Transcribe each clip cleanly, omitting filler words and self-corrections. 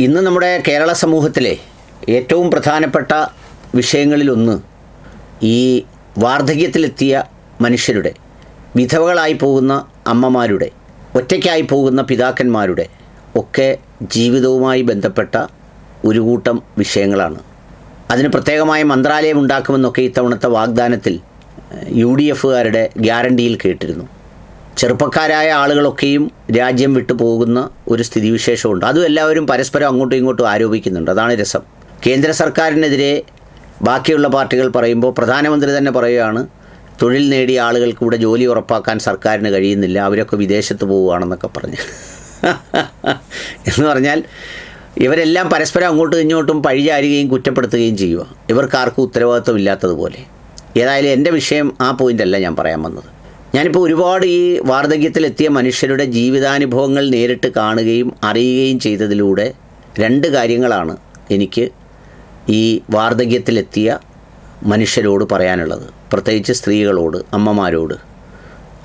ഇന്ന് നമ്മുടെ കേരള സമൂഹത്തിലെ ഏറ്റവും പ്രധാനപ്പെട്ട വിഷയങ്ങളിലൊന്ന് ഈ വാർദ്ധക്യത്തിലെത്തിയ മനുഷ്യരുടെ, വിധവകളായി പോകുന്ന അമ്മമാരുടെ, ഒറ്റയ്ക്കായി പോകുന്ന പിതാക്കന്മാരുടെ ഒക്കെ ജീവിതവുമായി ബന്ധപ്പെട്ട ഒരു കൂട്ടം വിഷയങ്ങളാണ്. അതിന് പ്രത്യേകമായ മന്ത്രാലയം ഉണ്ടാക്കുമെന്നൊക്കെ ഇത്തവണത്തെ വാഗ്ദാനത്തിൽ UDFകാരുടെ ഗ്യാരണ്ടിയിൽ കേട്ടിരുന്നു. ചെറുപ്പക്കാരായ ആളുകളൊക്കെയും രാജ്യം വിട്ടു പോകുന്ന ഒരു സ്ഥിതിവിശേഷമുണ്ട്. അതും എല്ലാവരും പരസ്പരം അങ്ങോട്ടും ഇങ്ങോട്ടും ആരോപിക്കുന്നുണ്ട്. അതാണ് രസം. കേന്ദ്ര സർക്കാരിനെതിരെ ബാക്കിയുള്ള പാർട്ടികൾ പറയുമ്പോൾ പ്രധാനമന്ത്രി തന്നെ പറയുകയാണ്, തൊഴിൽ നേടിയ ആളുകൾക്ക് ഇവിടെ ജോലി ഉറപ്പാക്കാൻ സർക്കാരിന് കഴിയുന്നില്ല, അവരൊക്കെ വിദേശത്ത് പോവുകയാണെന്നൊക്കെ പറഞ്ഞ്. എന്ന് പറഞ്ഞാൽ ഇവരെല്ലാം പരസ്പരം അങ്ങോട്ടും ഇങ്ങോട്ടും പഴിചാരുകയും കുറ്റപ്പെടുത്തുകയും ചെയ്യുക, ഇവർക്കാർക്കും ഉത്തരവാദിത്വം ഇല്ലാത്തതുപോലെ. ഏതായാലും എൻ്റെ വിഷയം ആ പോയിൻ്റല്ല ഞാൻ പറയാൻ വന്നത്. ഞാനിപ്പോൾ ഒരുപാട് ഈ വാർദ്ധക്യത്തിലെത്തിയ മനുഷ്യരുടെ ജീവിതാനുഭവങ്ങൾ നേരിട്ട് കാണുകയും അറിയുകയും ചെയ്തതിലൂടെ രണ്ട് കാര്യങ്ങളാണ് എനിക്ക് ഈ വാർദ്ധക്യത്തിലെത്തിയ മനുഷ്യരോട് പറയാനുള്ളത്, പ്രത്യേകിച്ച് സ്ത്രീകളോട്, അമ്മമാരോട്,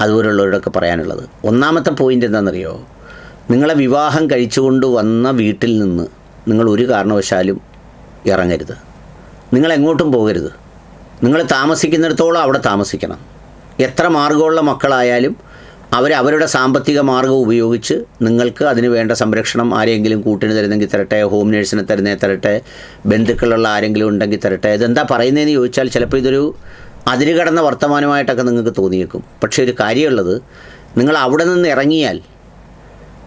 അതുപോലുള്ളവരോടൊക്കെ പറയാനുള്ളത്. ഒന്നാമത്തെ പോയിൻ്റ് എന്താണെന്നറിയോ? നിങ്ങളെ വിവാഹം കഴിച്ചുകൊണ്ട് വന്ന വീട്ടിൽ നിന്ന് നിങ്ങൾ ഒരു കാരണവശാലും ഇറങ്ങരുത്. നിങ്ങളെങ്ങോട്ടും പോകരുത്. നിങ്ങൾ താമസിക്കുന്നിടത്തോളം അവിടെ താമസിക്കണം. എത്ര മാർഗമുള്ള മക്കളായാലും അവരവരുടെ സാമ്പത്തിക മാർഗ്ഗം ഉപയോഗിച്ച് നിങ്ങൾക്ക് അതിന് വേണ്ട സംരക്ഷണം ആരെങ്കിലും കൂട്ടിന് തരുന്നെങ്കിൽ തരട്ടെ, ഹോം നേഴ്സിനെ തരട്ടെ, ബന്ധുക്കളുള്ള ആരെങ്കിലും ഉണ്ടെങ്കിൽ തരട്ടെ. ഇതെന്താ പറയുന്നതെന്ന് ചോദിച്ചാൽ ചിലപ്പോൾ ഇതൊരു അതിരുകടന്ന വർത്തമാനമായിട്ടൊക്കെ നിങ്ങൾക്ക് തോന്നിയേക്കും. പക്ഷേ ഒരു കാര്യമുള്ളത്, നിങ്ങൾ അവിടെ നിന്ന് ഇറങ്ങിയാൽ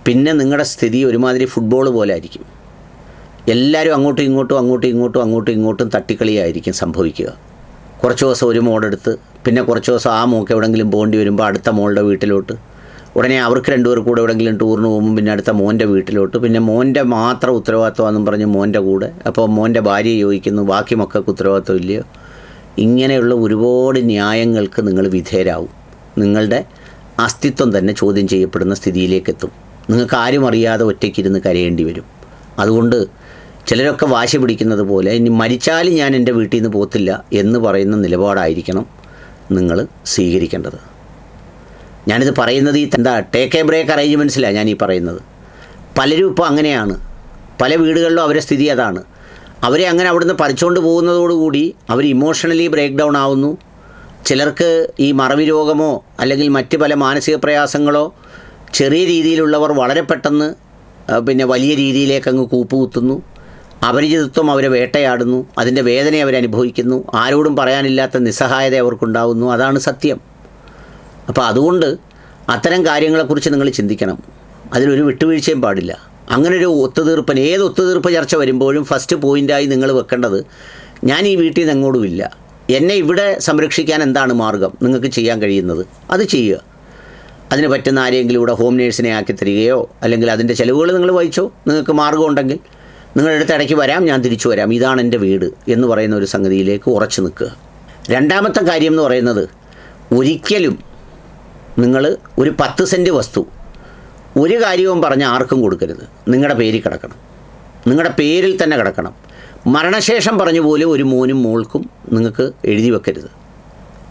പിന്നെ നിങ്ങളുടെ സ്ഥിതി ഒരുമാതിരി ഫുട്ബോൾ പോലെ ആയിരിക്കും. എല്ലാവരും അങ്ങോട്ടും ഇങ്ങോട്ടും തട്ടിക്കളിയായിരിക്കും സംഭവിക്കുക. കുറച്ച് ദിവസം ഒരു മോളെടുത്ത്, പിന്നെ കുറച്ച് ദിവസം ആ മോൾക്ക് എവിടെയെങ്കിലും പോകേണ്ടി വരുമ്പോൾ അടുത്ത മോളുടെ വീട്ടിലോട്ട്, ഉടനെ അവർക്ക് രണ്ടുപേർ കൂടെ എവിടെയെങ്കിലും ടൂറിന് പോകുമ്പോൾ പിന്നെ അടുത്ത മോൻ്റെ വീട്ടിലോട്ട്, പിന്നെ മോൻ്റെ മാത്രം ഉത്തരവാദിത്വമാണെന്നും പറഞ്ഞ് മോൻ്റെ കൂടെ. അപ്പോൾ മോൻ്റെ ഭാര്യ ചോദിക്കുന്നു, ബാക്കി മക്കൾക്ക് ഉത്തരവാദിത്വം ഇല്ലയോ? ഇങ്ങനെയുള്ള ഒരുപാട് ന്യായങ്ങൾക്ക് നിങ്ങൾ വിധേയരാകും. നിങ്ങളുടെ അസ്തിത്വം തന്നെ ചോദ്യം ചെയ്യപ്പെടുന്ന സ്ഥിതിയിലേക്കെത്തും. നിങ്ങൾക്ക് ആരും അറിയാതെ ഒറ്റയ്ക്കിരുന്ന് കരയേണ്ടി വരും. അതുകൊണ്ട് ചിലരൊക്കെ വാശി പിടിക്കുന്നത് പോലെ ഇനി മരിച്ചാലും ഞാൻ എൻ്റെ വീട്ടിൽ നിന്ന് പോകത്തില്ല എന്ന് പറയുന്ന നിലപാടായിരിക്കണം നിങ്ങൾ സ്വീകരിക്കേണ്ടത്. ഞാനിത് പറയുന്നത് ടേക്ക് എ ബ്രേക്ക് അറേഞ്ച്മെൻറ്റ്സിലാണ് ഞാൻ ഈ പറയുന്നത്. പലരും ഇപ്പോൾ അങ്ങനെയാണ്. പല വീടുകളിലും അവരുടെ സ്ഥിതി അതാണ്. അവരെ അങ്ങനെ അവിടുന്ന് പറിച്ചുകൊണ്ട് പോകുന്നതോടുകൂടി അവർ ഇമോഷണലി ബ്രേക്ക് ഡൗൺ ആവുന്നു. ചിലർക്ക് ഈ മറവി രോഗമോ അല്ലെങ്കിൽ മറ്റ് പല മാനസിക പ്രയാസങ്ങളോ, ചെറിയ രീതിയിലുള്ളവർ വളരെ പെട്ടെന്ന് പിന്നെ വലിയ രീതിയിലേക്ക് അങ്ങ് കൂപ്പുകുത്തുന്നു. അപരിചിതത്വം അവരെ വേട്ടയാടുന്നു. അതിൻ്റെ വേദന അവരനുഭവിക്കുന്നു. ആരോടും പറയാനില്ലാത്ത നിസ്സഹായത അവർക്കുണ്ടാകുന്നു. അതാണ് സത്യം. അപ്പോൾ അതുകൊണ്ട് അത്തരം കാര്യങ്ങളെക്കുറിച്ച് നിങ്ങൾ ചിന്തിക്കണം. അതിലൊരു വിട്ടുവീഴ്ചയും പാടില്ല. അങ്ങനൊരു ഒത്തുതീർപ്പിന്, ഏത് ഒത്തുതീർപ്പ് ചർച്ച വരുമ്പോഴും ഫസ്റ്റ് പോയിൻ്റായി നിങ്ങൾ വെക്കേണ്ടത്, ഞാൻ ഈ വീട്ടിൽ നിന്ന് എങ്ങോട്ടുമില്ല, എന്നെ ഇവിടെ സംരക്ഷിക്കാൻ എന്താണ് മാർഗം നിങ്ങൾക്ക് ചെയ്യാൻ കഴിയുന്നത് അത് ചെയ്യുക. അതിന് പറ്റുന്ന ആരെങ്കിലും ഇവിടെ ഹോം നേഴ്സിനെ ആക്കി തരികയോ അല്ലെങ്കിൽ അതിൻ്റെ ചിലവുകൾ നിങ്ങൾ വഹിച്ചോ. നിങ്ങൾക്ക് മാർഗമുണ്ടെങ്കിൽ നിങ്ങളുടെ അടുത്ത് ഇടയ്ക്ക് വരാം, ഞാൻ തിരിച്ചു വരാം, ഇതാണ് എൻ്റെ വീട് എന്ന് പറയുന്ന ഒരു സംഗതിയിലേക്ക് ഉറച്ചു നിൽക്കുക. രണ്ടാമത്തെ കാര്യം എന്ന് പറയുന്നത്, ഒരിക്കലും നിങ്ങൾ ഒരു 10 സെൻറ്റ് വസ്തു ഒരു കാര്യവും പറഞ്ഞ് ആർക്കും കൊടുക്കരുത്. നിങ്ങളുടെ പേരിൽ കിടക്കണം, നിങ്ങളുടെ പേരിൽ തന്നെ കിടക്കണം. മരണശേഷം പറഞ്ഞു പോലും ഒരു മോനും മോൾക്കും നിങ്ങൾക്ക് എഴുതി വെക്കരുത്.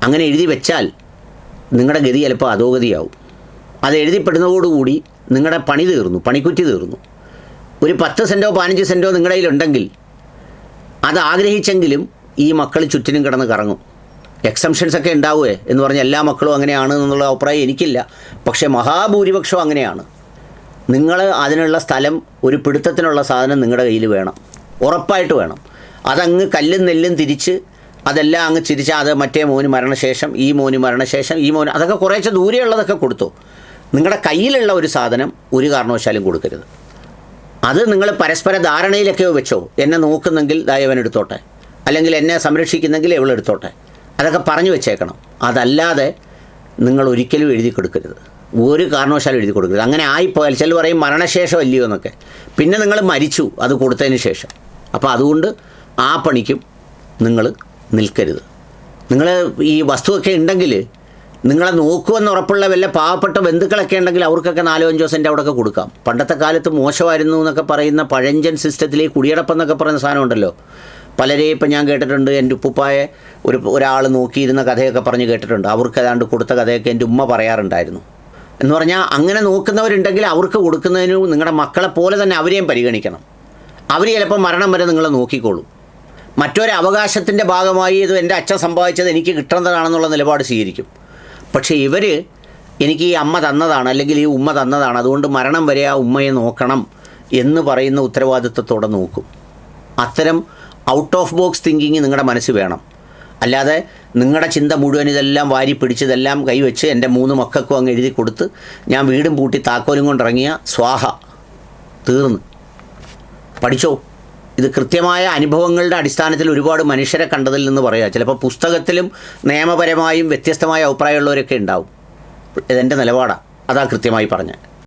അങ്ങനെ എഴുതി വെച്ചാൽ നിങ്ങളുടെ ഗതി ചിലപ്പോൾ അധോഗതിയാവും. അത് എഴുതിപ്പെടുന്നതോടുകൂടി നിങ്ങളുടെ പണി തീർന്നു, പണിക്കുറ്റി തീർന്നു. ഒരു 10 സെൻറ്റോ 15 സെൻറ്റോ നിങ്ങളുടെ കയ്യിലുണ്ടെങ്കിൽ അത് ആഗ്രഹിച്ചെങ്കിലും ഈ മക്കൾ ചുറ്റിനും കിടന്ന് കറങ്ങും. എക്സംഷൻസൊക്കെ ഉണ്ടാവുമേ എന്ന് പറഞ്ഞാൽ എല്ലാ മക്കളും അങ്ങനെയാണ് എന്നുള്ള അഭിപ്രായം എനിക്കില്ല. പക്ഷേ മഹാഭൂരിപക്ഷം അങ്ങനെയാണ്. നിങ്ങൾ അതിനുള്ള സ്ഥലം, ഒരു പിടുത്തത്തിനുള്ള സാധനം നിങ്ങളുടെ കയ്യിൽ വേണം, ഉറപ്പായിട്ട് വേണം. അതങ്ങ് കല്ലും നെല്ലും തിരിച്ച് അതെല്ലാം അങ്ങ് ചിരിച്ചാൽ അത് മറ്റേ മോന് മരണശേഷം, ഈ മോന് മരണശേഷം, ഈ മോന്, അതൊക്കെ കുറേശ്ശെ ദൂരെയുള്ളതൊക്കെ കൊടുത്തു. നിങ്ങളുടെ കയ്യിലുള്ള ഒരു സാധനം ഒരു കാരണവശാലും കൊടുക്കരുത്. അത് നിങ്ങൾ പരസ്പര ധാരണയിലൊക്കെയോ വെച്ചോ, എന്നെ നോക്കുന്നെങ്കിൽ ദയവൻ എടുത്തോട്ടെ, അല്ലെങ്കിൽ എന്നെ സംരക്ഷിക്കുന്നെങ്കിൽ ഇവളെടുത്തോട്ടെ, അതൊക്കെ പറഞ്ഞു വെച്ചേക്കണം. അതല്ലാതെ നിങ്ങൾ ഒരിക്കലും എഴുതി കൊടുക്കരുത്, ഒരു കാരണവശാലും എഴുതി കൊടുക്കരുത്. അങ്ങനെ ആയിപ്പോയാൽ ചില പറയും മരണശേഷം അല്ലയോ എന്നൊക്കെ, പിന്നെ നിങ്ങൾ മരിച്ചു അത് കൊടുത്തതിന് ശേഷം. അപ്പോൾ അതുകൊണ്ട് ആ പണിക്കും നിങ്ങൾ നിൽക്കരുത്. നിങ്ങൾ ഈ വസ്തുവൊക്കെ ഉണ്ടെങ്കിൽ നിങ്ങളെ നോക്കുമെന്ന് ഉറപ്പുള്ള വല്ല പാവപ്പെട്ട ബന്ധുക്കളൊക്കെ ഉണ്ടെങ്കിൽ അവർക്കൊക്കെ 4-5 സെൻറ്റ് അവിടെയൊക്കെ കൊടുക്കാം. പണ്ടത്തെ കാലത്ത് മോശമായിരുന്നു എന്നൊക്കെ പറയുന്ന പഴഞ്ചൻ സിസ്റ്റത്തിലേക്ക് കുടിയടപ്പെന്നൊക്കെ പറയുന്ന സാധനം ഉണ്ടല്ലോ. പലരെയും ഇപ്പം ഞാൻ കേട്ടിട്ടുണ്ട്. എൻ്റെ ഉപ്പുപ്പായെ ഒരാൾ നോക്കിയിരുന്ന കഥയൊക്കെ പറഞ്ഞ് കേട്ടിട്ടുണ്ട്. അവർക്ക് ഏതാണ്ട് കൊടുത്ത കഥയൊക്കെ എൻ്റെ ഉമ്മ പറയാറുണ്ടായിരുന്നു. എന്ന് പറഞ്ഞാൽ അങ്ങനെ നോക്കുന്നവരുണ്ടെങ്കിൽ അവർക്ക് കൊടുക്കുന്നതിന് നിങ്ങളുടെ മക്കളെ പോലെ തന്നെ അവരെയും പരിഗണിക്കണം. അവർ ചിലപ്പോൾ മരണം വരെ നിങ്ങളെ നോക്കിക്കോളും. മറ്റൊരു അവകാശത്തിൻ്റെ ഭാഗമായി ഇത് എൻ്റെ അച്ഛൻ സമ്പാദിച്ചത് എനിക്ക് കിട്ടേണ്ടതാണെന്നുള്ള നിലപാട് സ്വീകരിക്കും. പക്ഷേ ഇവർ എനിക്ക് ഈ അമ്മ തന്നതാണ്, അല്ലെങ്കിൽ ഈ ഉമ്മ തന്നതാണ്, അതുകൊണ്ട് മരണം വരെ ആ ഉമ്മയെ നോക്കണം എന്ന് പറയുന്ന ഉത്തരവാദിത്വത്തോടെ നോക്കും. അത്തരം ഔട്ട് ഓഫ് ബോക്സ് തിങ്കിങ് നിങ്ങളുടെ മനസ്സ് വേണം. അല്ലാതെ നിങ്ങളുടെ ചിന്ത മുഴുവൻ ഇതെല്ലാം വാരി പിടിച്ചതെല്ലാം കൈവച്ച് എൻ്റെ 3 മക്കൾക്കും അങ്ങ് എഴുതി കൊടുത്ത് ഞാൻ വീടും പൂട്ടി താക്കോലും കൊണ്ടിറങ്ങിയ സ്വാഹ, തീർന്ന്. പഠിച്ചോ. ഇത് കൃത്യമായ അനുഭവങ്ങളുടെ അടിസ്ഥാനത്തിൽ ഒരുപാട് മനുഷ്യരെ കണ്ടതിൽ നിന്ന് പറയുക. ചിലപ്പോൾ പുസ്തകത്തിലും നിയമപരമായും വ്യത്യസ്തമായ അഭിപ്രായമുള്ളവരൊക്കെ ഉണ്ടാവും. ഇതെൻ്റെ നിലപാടാണ്, അതാ കൃത്യമായി പറഞ്ഞത്.